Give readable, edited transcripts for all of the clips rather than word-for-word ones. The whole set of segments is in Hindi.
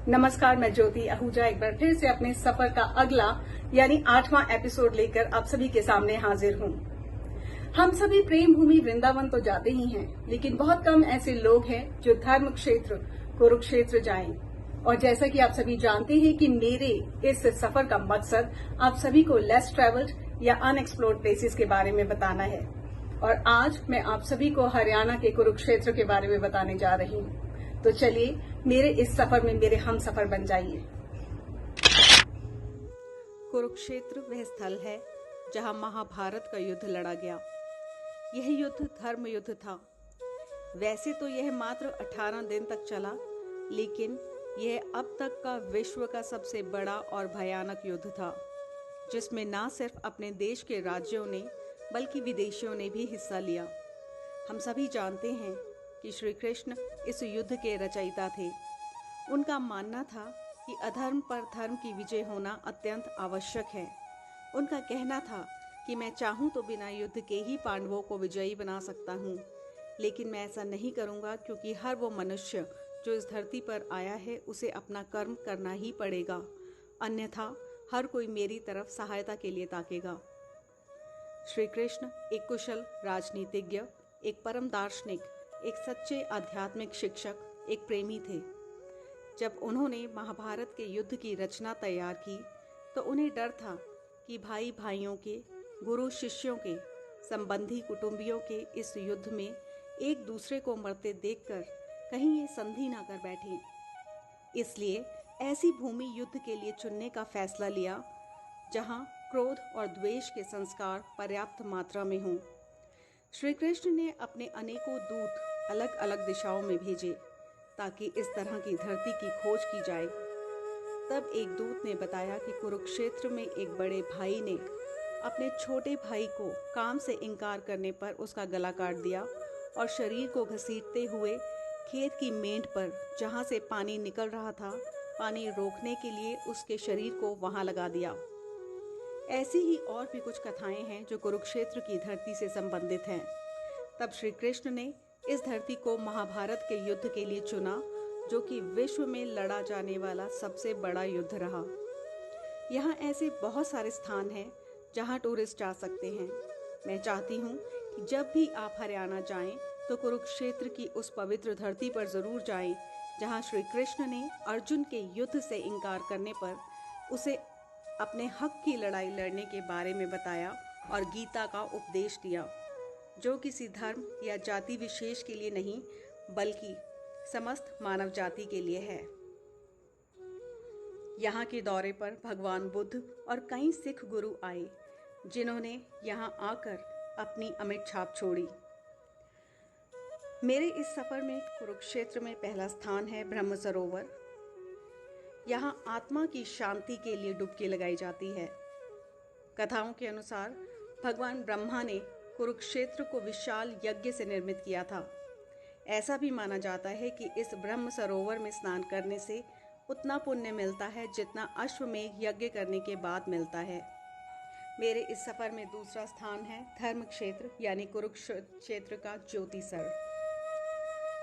नमस्कार, मैं ज्योति आहूजा एक बार फिर से अपने सफर का अगला यानी 8वां एपिसोड लेकर आप सभी के सामने हाजिर हूं। हम सभी प्रेम भूमि वृंदावन तो जाते ही हैं, लेकिन बहुत कम ऐसे लोग हैं जो धर्म क्षेत्र कुरुक्षेत्र जाएं। और जैसा कि आप सभी जानते हैं कि मेरे इस सफर का मकसद आप सभी को लेस ट्रेवल्ड या अनएक्सप्लोर्ड प्लेसेस के बारे में बताना है। और आज मैं आप सभी को हरियाणा के कुरुक्षेत्र के बारे में बताने जा रही हूँ। तो चलिए मेरे इस सफर में मेरे हम सफर बन जाइए। कुरुक्षेत्र वह स्थल है जहां महाभारत का युद्ध लड़ा गया। यह युद्ध धर्म युद्ध था। वैसे तो यह मात्र 18 दिन तक चला, लेकिन यह अब तक का विश्व का सबसे बड़ा और भयानक युद्ध था, जिसमें न सिर्फ अपने देश के राज्यों ने बल्कि विदेशियों ने भी हिस्सा लिया। हम सभी जानते हैं कि श्री कृष्ण इस युद्ध के रचयिता थे। उनका मानना था कि अधर्म पर धर्म की विजय होना अत्यंत आवश्यक है। उनका कहना था कि मैं चाहूं तो बिना युद्ध के ही पांडवों को विजयी बना सकता हूं, लेकिन मैं ऐसा नहीं करूंगा, क्योंकि हर वो मनुष्य जो इस धरती पर आया है उसे अपना कर्म करना ही पड़ेगा, अन्यथा हर कोई मेरी तरफ सहायता के लिए ताकेगा। श्री कृष्ण एक कुशल राजनीतिज्ञ, एक परम दार्शनिक, एक सच्चे आध्यात्मिक शिक्षक, एक प्रेमी थे। जब उन्होंने महाभारत के युद्ध की रचना तैयार की तो उन्हें डर था कि भाई भाइयों के, गुरु शिष्यों के, संबंधी कुटुंबियों के इस युद्ध में एक दूसरे को मरते देखकर कहीं ये संधि ना कर बैठे। इसलिए ऐसी भूमि युद्ध के लिए चुनने का फैसला लिया जहां क्रोध और द्वेष के संस्कार पर्याप्त मात्रा में हों। श्री कृष्ण ने अपने अनेकों दूत अलग अलग दिशाओं में भेजे ताकि इस तरह की धरती की खोज की जाए। तब एक दूत ने बताया कि कुरुक्षेत्र में एक बड़े भाई ने अपने छोटे भाई को काम से इनकार करने पर उसका गला काट दिया और शरीर को घसीटते हुए खेत की मेंढ पर, जहां से पानी निकल रहा था, पानी रोकने के लिए उसके शरीर को वहां लगा दिया। ऐसी ही और भी कुछ कथाएं हैं जो कुरुक्षेत्र की धरती से संबंधित हैं। तब श्री कृष्ण ने इस धरती को महाभारत के युद्ध के लिए चुना, जो कि विश्व में लड़ा जाने वाला सबसे बड़ा युद्ध रहा। यहाँ ऐसे बहुत सारे स्थान हैं जहाँ टूरिस्ट जा सकते हैं। मैं चाहती हूँ कि जब भी आप हरियाणा जाएं तो कुरुक्षेत्र की उस पवित्र धरती पर जरूर जाएं, जहाँ श्री कृष्ण ने अर्जुन के युद्ध से इनकार करने पर उसे अपने हक की लड़ाई लड़ने के बारे में बताया और गीता का उपदेश दिया, जो किसी धर्म या जाति विशेष के लिए नहीं बल्कि समस्त मानव जाति के लिए है। यहाँ के दौरे पर भगवान बुद्ध और कई सिख गुरु आए, जिन्होंने यहाँ आकर अपनी अमिट छाप छोड़ी। मेरे इस सफर में कुरुक्षेत्र में पहला स्थान है ब्रह्म सरोवर। यहाँ आत्मा की शांति के लिए डुबकी लगाई जाती है। कथाओं के अनुसार भगवान ब्रह्मा ने कुरुक्षेत्र को विशाल यज्ञ से निर्मित किया था। ऐसा भी माना जाता है कि इस ब्रह्म सरोवर में स्नान करने से उतना पुण्य मिलता है जितना अश्वमेध यज्ञ करने के बाद मिलता है। मेरे इस सफर में दूसरा स्थान है धर्म क्षेत्र यानी कुरुक्षेत्र का ज्योतिसर।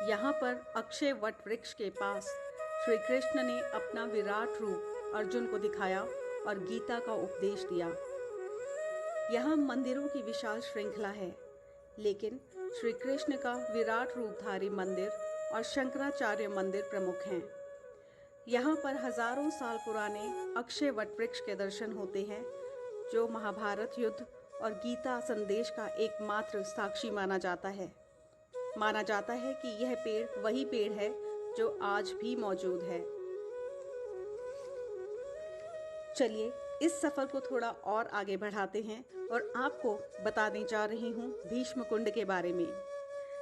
यहाँ पर अक्षय वट वृक्ष के पास श्री कृष्ण ने अपना विराट रूप अर्जुन को दिखाया और गीता का उपदेश दिया। यहाँ मंदिरों की विशाल श्रृंखला है, लेकिन श्री कृष्ण का विराट रूपधारी मंदिर और शंकराचार्य मंदिर प्रमुख हैं। यहाँ पर हजारों साल पुराने अक्षय वट वृक्ष के दर्शन होते हैं, जो महाभारत युद्ध और गीता संदेश का एकमात्र साक्षी माना जाता है। माना जाता है कि यह पेड़ वही पेड़ है जो आज भी मौजूद है। चलिए इस सफर को थोड़ा और आगे बढ़ाते हैं और आपको बताने जा रही हूँ भीष्म कुंड के बारे में।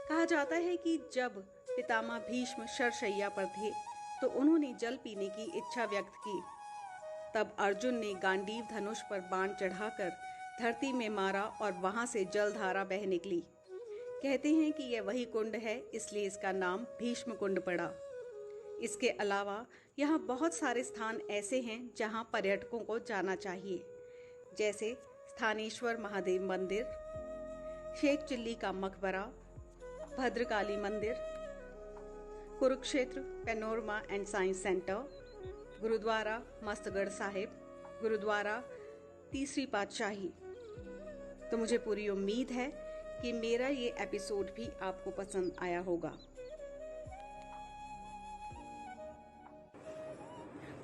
कहा जाता है कि जब पितामह भीष्म शरशैया पर थे तो उन्होंने जल पीने की इच्छा व्यक्त की। तब अर्जुन ने गांडीव धनुष पर बाण चढ़ाकर धरती में मारा और वहां से जलधारा बह निकली। कहते हैं कि यह वही कुंड है, इसलिए इसका नाम भीष्म कुंड पड़ा। इसके अलावा यहाँ बहुत सारे स्थान ऐसे हैं जहाँ पर्यटकों को जाना चाहिए, जैसे स्थानेश्वर महादेव मंदिर, शेख चिल्ली का मकबरा, भद्रकाली मंदिर, Kurukshetra panorama and science centre, Gurudwara Mastgarh Sahib, Gurudwara Teesri Patshahi. तो मुझे पूरी उम्मीद है कि मेरा ये एपिसोड भी आपको पसंद आया होगा।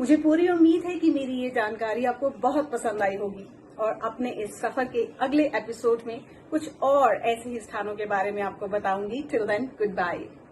मुझे पूरी उम्मीद है कि मेरी ये जानकारी आपको बहुत पसंद आई होगी और अपने इस सफर के अगले एपिसोड में कुछ और ऐसे ही स्थानों के बारे में आपको बताऊंगी। Till then, good bye.